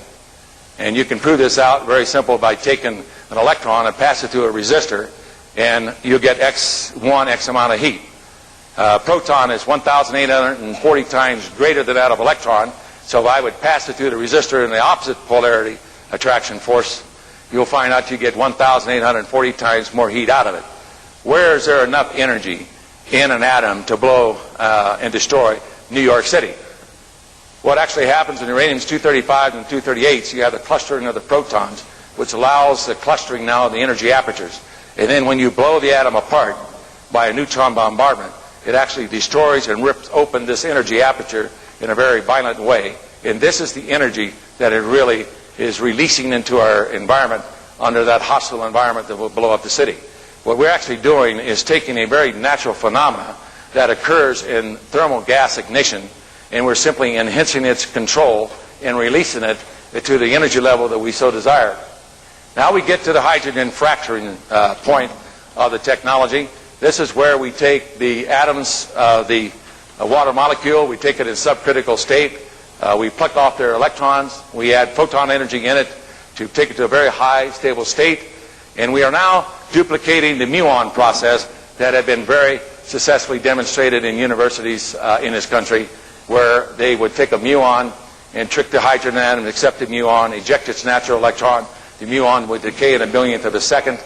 And you can prove this out very simple by taking an electron and pass it through a resistor, and you'll get X amount of heat. Proton is 1,840 times greater than that of electron, so if I would pass it through the resistor in the opposite polarity attraction force, you'll find out you get 1,840 times more heat out of it. Where is there enough energy in an atom to blow and destroy New York City? What actually happens in uranium's 235 and 238s, you have the clustering of the protons, which allows the clustering now of the energy apertures. And then when you blow the atom apart by a neutron bombardment, it actually destroys and rips open this energy aperture in a very violent way. And this is the energy that it really is releasing into our environment under that hostile environment that will blow up the city. What we're actually doing is taking a very natural phenomena that occurs in thermal gas ignition, and we're simply enhancing its control and releasing it to the energy level that we so desire. Now we get to the hydrogen fracturing point of the technology. This is where we take the atoms of the water molecule, we take it in subcritical state, we pluck off their electrons, we add photon energy in it to take it to a very high stable state, and we are now duplicating the muon process that had been very successfully demonstrated in universities in this country, where they would take a muon and trick the hydrogen atom, accept the muon, eject its natural electron. The muon would decay in a millionth of a second.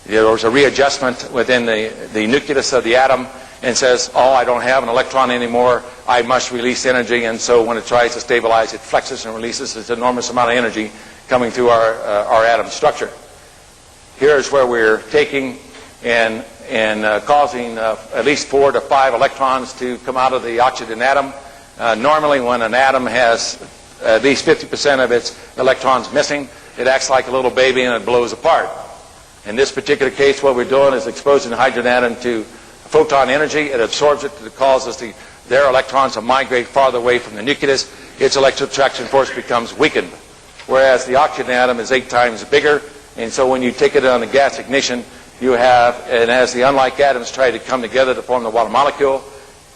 There was a readjustment within the nucleus of the atom, and says, oh, I don't have an electron anymore, I must release energy. And so when it tries to stabilize, it flexes and releases this enormous amount of energy coming through our atom structure. Here's where we're taking and causing at least 4 to 5 electrons to come out of the oxygen atom. Normally when an atom has at least 50% of its electrons missing, it acts like a little baby and it blows apart. In this particular case, what we're doing is exposing the hydrogen atom to photon energy. It absorbs it, it causes their electrons to migrate farther away from the nucleus. Its electric attraction force becomes weakened, whereas the oxygen atom is 8 times bigger. And so when you take it on the gas ignition, you have, and as the unlike atoms try to come together to form the water molecule,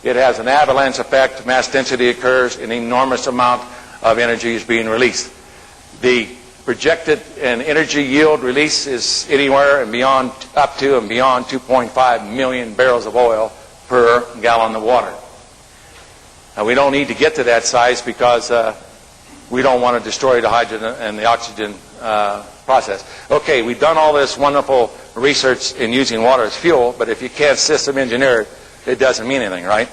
it has an avalanche effect, mass density occurs, an enormous amount of energy is being released. The projected and energy yield release is anywhere and beyond, up to and beyond 2.5 million barrels of oil per gallon of water. Now we don't need to get to that size because we don't want to destroy the hydrogen and the oxygen process. Okay, we've done all this wonderful research in using water as fuel, but if you can't system engineer it, it doesn't mean anything, right?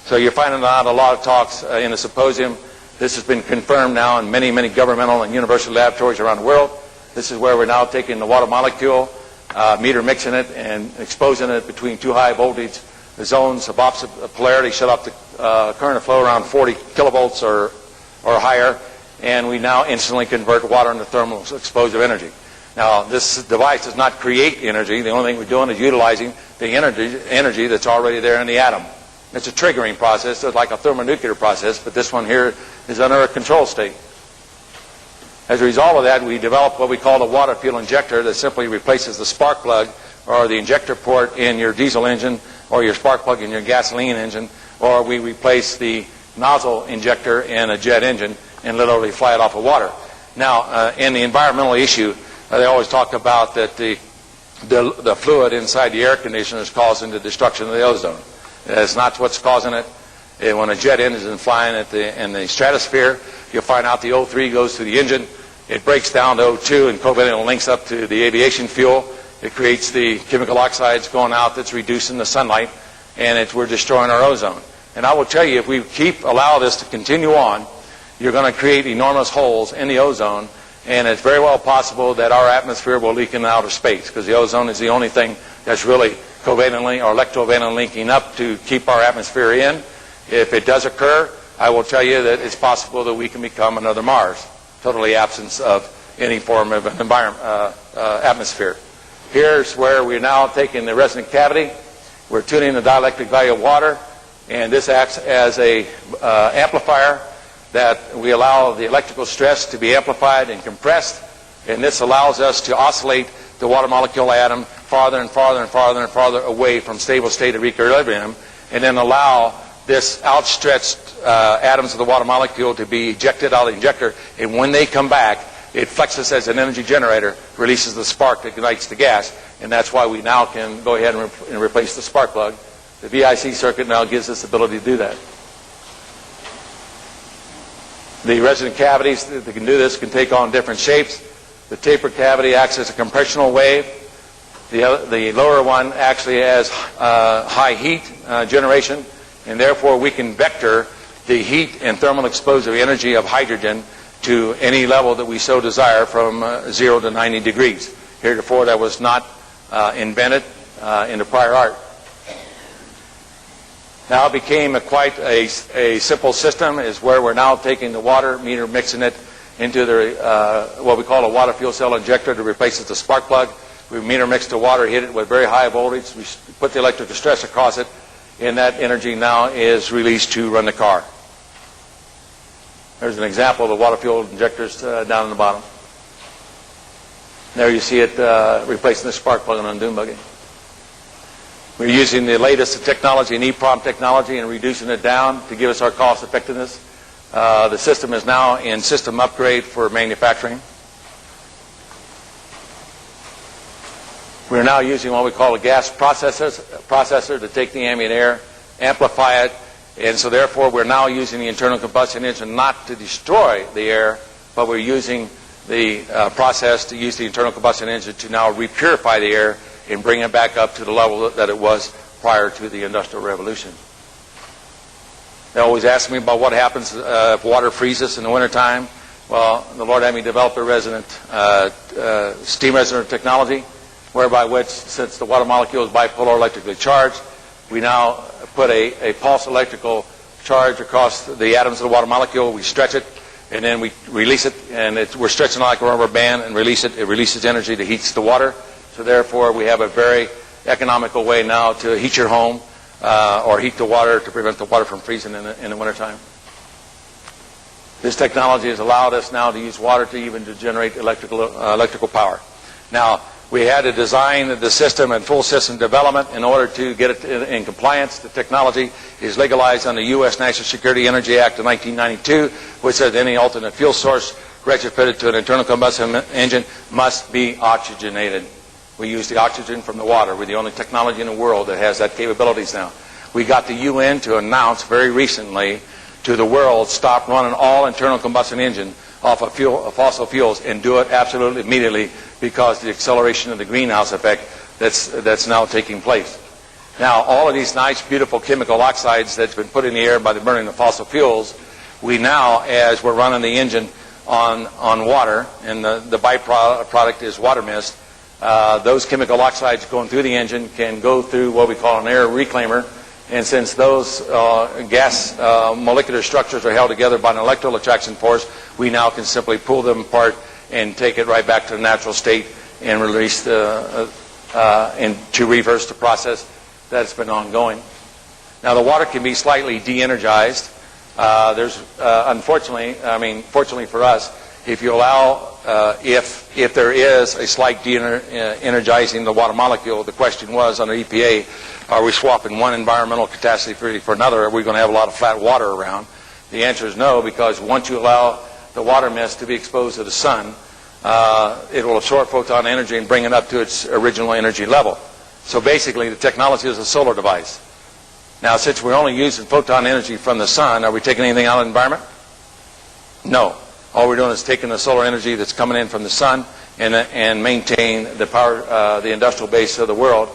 So you're finding out a lot of talks in the symposium. This has been confirmed now in many, many governmental and university laboratories around the world. This is where we're now taking the water molecule, meter mixing it, and exposing it between 2 high voltage zones of opposite polarity, shut off the current of flow around 40 kilovolts or higher, and we now instantly convert water into thermal explosive energy. Now, this device does not create energy. The only thing we're doing is utilizing the energy that's already there in the atom. It's a triggering process. It's like a thermonuclear process, but this one here is under a control state. As a result of that, we developed what we call the water fuel injector that simply replaces the spark plug or the injector port in your diesel engine or your spark plug in your gasoline engine, or we replace the nozzle injector in a jet engine and literally fly it off of water. Now, in the environmental issue, they always talk about that the fluid inside the air conditioner is causing the destruction of the ozone. That's not what's causing it. When a jet engine is flying in the stratosphere, you'll find out the O3 goes to the engine. It breaks down to O2 and covalently links up to the aviation fuel. It creates the chemical oxides going out that's reducing the sunlight, and we're destroying our ozone. And I will tell you, if we allow this to continue on, you're going to create enormous holes in the ozone, and it's very well possible that our atmosphere will leak into outer space, because the ozone is the only thing that's really covalently or electrovalently linking up to keep our atmosphere in. If it does occur, I will tell you that it's possible that we can become another Mars, totally absence of any form of atmosphere. Here's where we're now taking the resonant cavity. We're tuning the dielectric value of water, and this acts as a amplifier that we allow the electrical stress to be amplified and compressed, and this allows us to oscillate the water molecule atom farther and farther and farther and farther away from stable state of equilibrium, and then allow this outstretched atoms of the water molecule to be ejected out of the injector, and when they come back, it flexes as an energy generator, releases the spark that ignites the gas, and that's why we now can go ahead and replace the spark plug. The VIC circuit now gives us the ability to do that. The resonant cavities that can do this can take on different shapes. The tapered cavity acts as a compressional wave. The lower one actually has high heat generation, and therefore we can vector the heat and thermal explosive energy of hydrogen to any level that we so desire, from 0 to 90 degrees. Heretofore, that was not invented in the prior art. Now it became quite a simple system, is where we're now taking the water meter, mixing it into what we call a water fuel cell injector that replaces the spark plug. We meter mix the water, hit it with very high voltage, we put the electrical stress across it, and that energy now is released to run the car. There's an example of the water fuel injectors down in the bottom. There you see it replacing the spark plug on a dune buggy. We're using the latest technology in EEPROM technology and reducing it down to give us our cost effectiveness. The system is now in system upgrade for manufacturing. We're now using what we call a gas processor to take the ambient air, amplify it, and so therefore we're now using the internal combustion engine not to destroy the air, but we're using the process to use the internal combustion engine to now repurify the air and bring it back up to the level that it was prior to the Industrial Revolution. They always ask me about what happens if water freezes in the wintertime. Well, the Lord had me develop a steam resonant technology, whereby which, since the water molecule is bipolar electrically charged, we now put a pulse electrical charge across the atoms of the water molecule. We stretch it, and then we release it, and we're stretching it like a rubber band and release it. It releases energy that heats the water. So therefore, we have a very economical way now to heat your home or heat the water to prevent the water from freezing in the wintertime. This technology has allowed us now to use water to generate electrical power. Now, we had to design the system and full system development in order to get it in compliance. The technology is legalized under the U.S. National Security Energy Act of 1992, which says any alternate fuel source retrofitted to an internal combustion engine must be oxygenated. We use the oxygen from the water. We're the only technology in the world that has that capabilities now. We got the UN to announce very recently to the world, stop running all internal combustion engine off of fossil fuels and do it absolutely immediately, because the acceleration of the greenhouse effect that's now taking place. Now, all of these nice, beautiful chemical oxides that's been put in the air by the burning of fossil fuels, we now, as we're running the engine on water, and the byproduct is water mist, those chemical oxides going through the engine can go through what we call an air reclaimer, and since those gas molecular structures are held together by an electrical attraction force, we now can simply pull them apart and take it right back to the natural state and release and to reverse the process that's been ongoing. Now, the water can be slightly de-energized. Fortunately for us, if you allow, if there is a slight de-energizing the water molecule, the question was under EPA, are we swapping one environmental catastrophe for another? Are we going to have a lot of flat water around? The answer is no, because once you allow the water mist to be exposed to the sun, it will absorb photon energy and bring it up to its original energy level. So basically, the technology is a solar device. Now, since we're only using photon energy from the sun, are we taking anything out of the environment? No. All we're doing is taking the solar energy that's coming in from the sun and maintain the power, the industrial base of the world.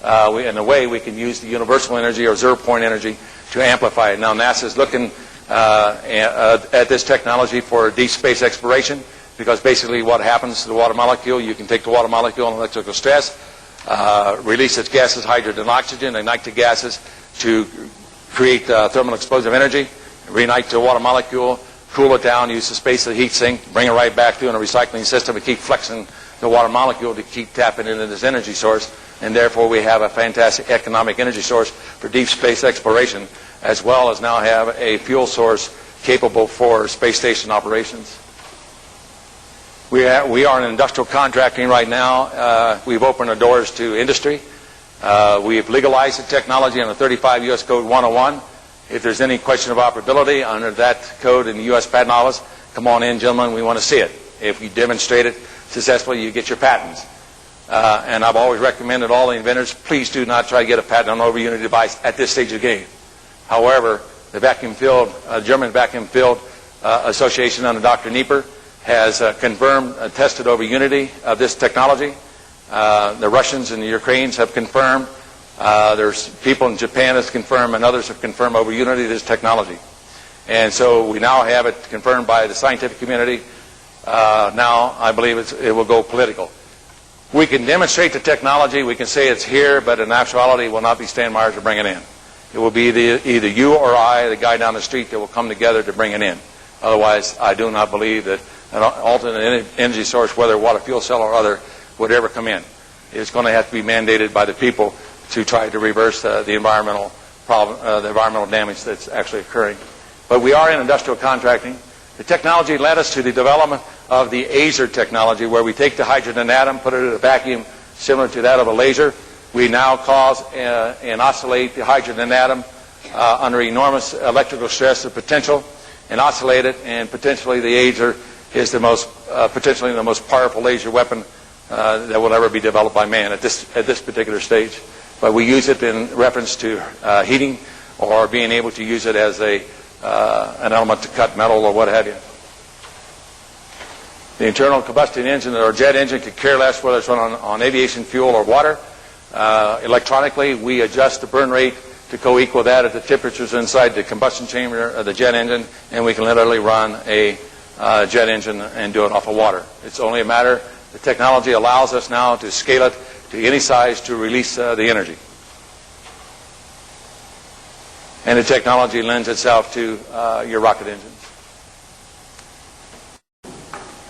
In a way, we can use the universal energy or zero-point energy to amplify it. Now, NASA's looking at this technology for deep space exploration, because basically what happens to the water molecule, you can take the water molecule in electrical stress, release its gases, hydrogen and oxygen, ignite the gases to create thermal explosive energy, reignite the water molecule, cool it down, use the space of the heat sink, bring it right back through in a recycling system and keep flexing the water molecule to keep tapping into this energy source. And therefore we have a fantastic economic energy source for deep space exploration, as well as now have a fuel source capable for space station operations. We are in industrial contracting right now. We've opened the doors to industry. We've legalized the technology under 35 U.S. Code 101. If there's any question of operability under that code in the U.S. Patent Office, come on in, gentlemen, we want to see it. If you demonstrate it successfully, you get your patents. And I've always recommended all the inventors, please do not try to get a patent on an over-unity device at this stage of the game. However, the German Vacuum Field Association under Dr. Nieper has confirmed, tested over unity of this technology. The Russians and the Ukrainians have confirmed. There's people in Japan that's confirmed, and others have confirmed over unity of this technology. And so we now have it confirmed by the scientific community. Now I believe it will go political. We can demonstrate the technology. We can say it's here, but in actuality, it will not be Stanley Meyer to bring it in. It will be either you or I, the guy down the street, that will come together to bring it in. Otherwise, I do not believe that an alternate energy source, whether water fuel cell or other, would ever come in. It's going to have to be mandated by the people to try to reverse the environmental problem, the environmental damage that's actually occurring. But we are in industrial contracting. The technology led us to the development of the AZER technology, where we take the hydrogen atom, put it in a vacuum similar to that of a laser. We now cause and oscillate the hydrogen atom under enormous electrical stress of potential, and oscillate it, and potentially the AZER is the most potentially the most powerful laser weapon that will ever be developed by man at this particular stage. But we use it in reference to heating, or being able to use it as an element to cut metal or what have you. The internal combustion engine or jet engine could care less whether it's run on aviation fuel or water. Electronically, we adjust the burn rate to co-equal that at the temperatures inside the combustion chamber of the jet engine, and we can literally run a jet engine and do it off of water. It's only a matter, the technology allows us now to scale it to any size to release the energy. And the technology lends itself to your rocket engines.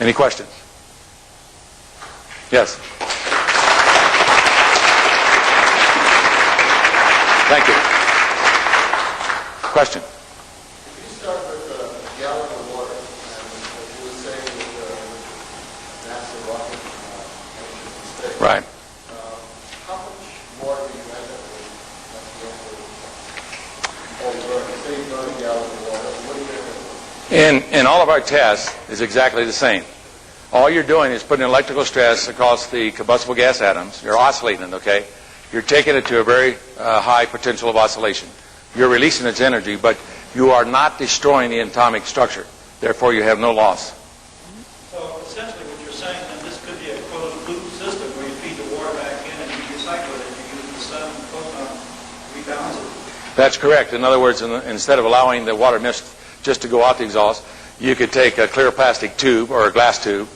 Any questions? Yes. Thank you. Question? If you start with a gallon of water, and as you were saying with NASA rocket engine in space, Right. how much more do you end up with at the end of over, say you burn a gallon of water, what do you end up with? In all of our tests is exactly the same. All you're doing is putting electrical stress across the combustible gas atoms. You're oscillating it, okay? You're taking it to a very high potential of oscillation. You're releasing its energy, but you are not destroying the atomic structure. Therefore, you have no loss. So essentially what you're saying, then this could be a closed loop system where you feed the water back in and you recycle it. You use the sun and photon, rebalance it. That's correct. In other words, instead of allowing the water mist just to go out the exhaust, you could take a clear plastic tube or a glass tube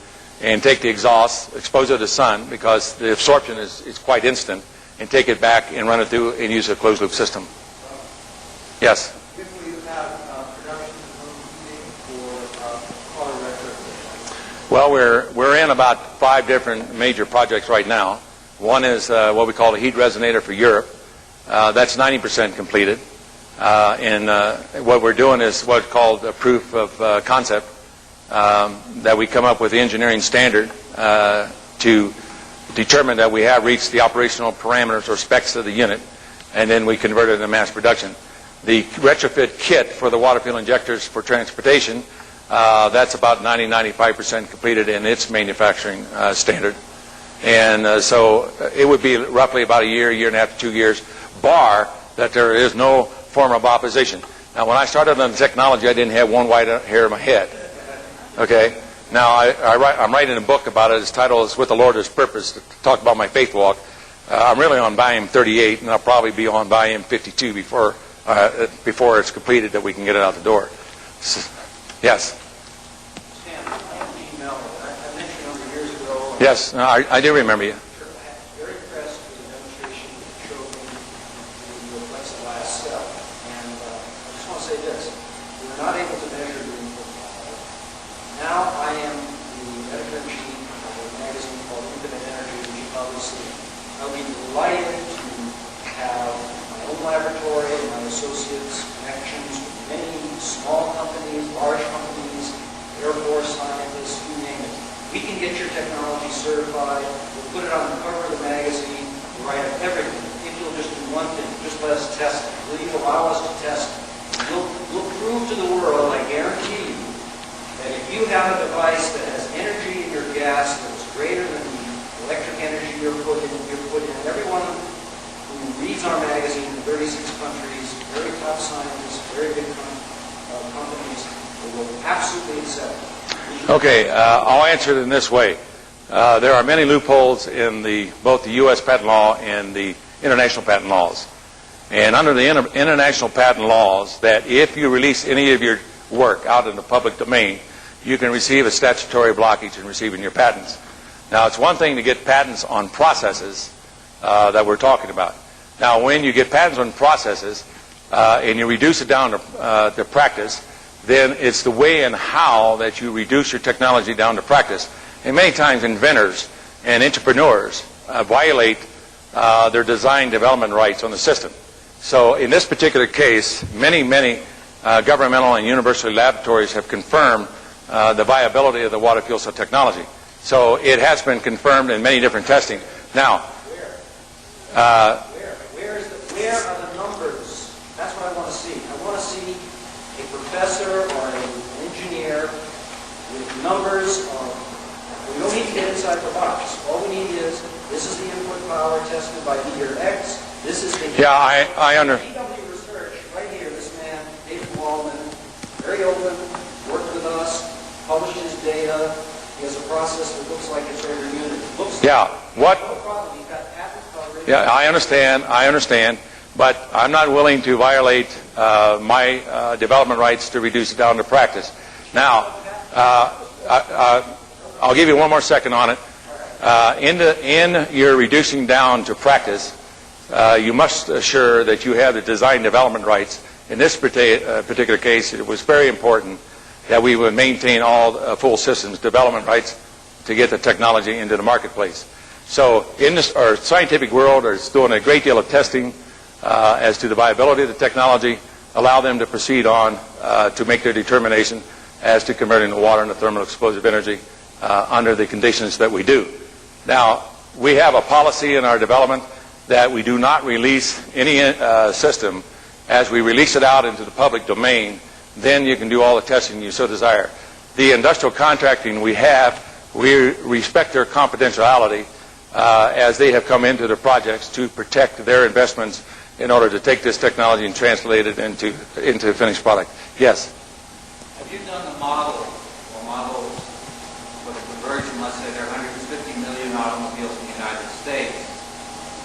and take the exhaust, expose it to the sun, because the absorption is quite instant, and take it back and run it through and use a closed loop system. Yes? If we have production for car retrofit? Well, we're in about 5 different major projects right now. One is what we call a heat resonator for Europe. That's 90% completed. And what we're doing is what's called a proof of concept, that we come up with the engineering standard to determine that we have reached the operational parameters or specs of the unit, and then we convert it into mass production. The retrofit kit for the water fuel injectors for transportation, that's about 90-95% completed in its manufacturing standard. And so it would be roughly about a year and a half to 2 years, bar that there is no form of opposition. Now, when I started on the technology, I didn't have one white hair in my head. Okay? Now, I'm writing a book about it. Its title is With the Lord His Purpose, to talk about my faith walk. I'm really on volume 38, and I'll probably be on volume 52 before it's completed, that we can get it out the door. Yes? Stan, I have an email that I mentioned a number of years ago. Yes, no, I do remember you. Very impressed with the demonstration you showed me in the plexiglass cell. And I just want to say this. We were not able to measure the input power. Now I am the editor-in-chief of a magazine called Infinite Energy, which you probably see. I'll be delighted to have my own laboratory and my associates connections with many small companies, large companies, Air Force scientists, you name it. We can get your technology certified. We'll put it on the cover of the magazine. We'll write up everything. If you'll just do one thing, just let us test it. Will you allow us to test it? We'll prove to the world, I guarantee you, that if you have a device that has energy in your gas that's greater than the electric energy you're putting in, everyone who reads our magazine in 36 countries, very top scientists, very big companies, will absolutely accept it. Okay, I'll answer it in this way. There are many loopholes in both the U.S. patent law and the international patent laws. And under the international patent laws, that if you release any of your work out in the public domain, you can receive a statutory blockage in receiving your patents. Now, it's one thing to get patents on processes that we're talking about. Now, when you get patents on processes and you reduce it down to practice, then it's the way and how that you reduce your technology down to practice. And many times inventors and entrepreneurs violate their design development rights on the system. So in this particular case, many governmental and university laboratories have confirmed the viability of the water fuel cell technology. So it has been confirmed in many different testing. Now, where are the numbers? That's what I want to see. I want to see a professor or an engineer with numbers on. We don't need to get inside the box. All we need is, this is the input power tested by meter X. This is the... Yeah, I understand. EW research, right here, this man, David Wallman, very open, worked with us, published his data. He has a process that looks like it's every unit. Yeah, what... No problem. He's got patent coverage. Yeah, I understand, but I'm not willing to violate my development rights to reduce it down to practice. Now, I'll give you one more second on it. In your reducing down to practice, you must assure that you have the design development rights. In this particular case, it was very important that we would maintain all full systems development rights to get the technology into the marketplace. So in our scientific world is doing a great deal of testing as to the viability of the technology, allow them to proceed on to make their determination as to converting the water into thermal explosive energy under the conditions that we do. Now, we have a policy in our development that we do not release any system. As we release it out into the public domain, then you can do all the testing you so desire. The industrial contracting we respect their confidentiality as they have come into their projects to protect their investments in order to take this technology and translate it into a finished product. Yes? Have you done the models for the conversion, let's say there are 150 million automobiles in the United States,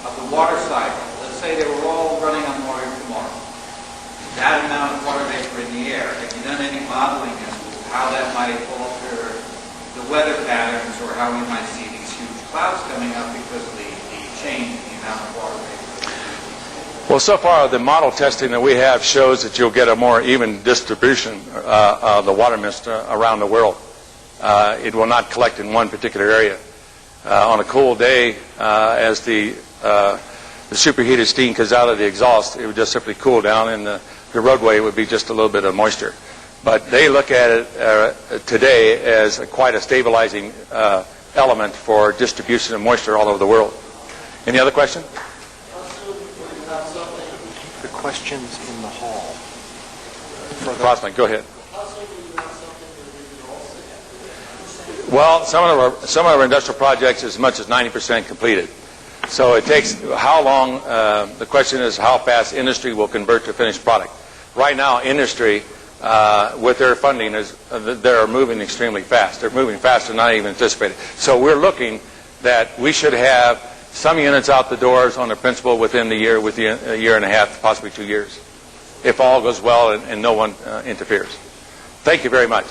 of the water cycle? Let's say they were all running on water tomorrow. That amount of water vapor in the air, have you done any modeling as to how that might alter the weather patterns or how we might see these huge clouds coming up because of the change in the amount of water vapor? Well, so far the model testing that we have shows that you'll get a more even distribution of the water mist around the world. It will not collect in one particular area. On a cool day, as the superheated steam comes out of the exhaust, it would just simply cool down in the the roadway would be just a little bit of moisture. But they look at it today as quite a stabilizing element for distribution of moisture all over the world. Any other question? The questions in the hall. Crossman, go ahead. Well, some of our industrial projects as much as 90% completed. So it takes how long, the question is how fast industry will convert to finished product. Right now, industry, with their funding, they're moving extremely fast. They're moving faster than I even anticipated. So we're looking that we should have some units out the doors on the principle within the year, within a year and a half, possibly 2 years, if all goes well and no one interferes. Thank you very much.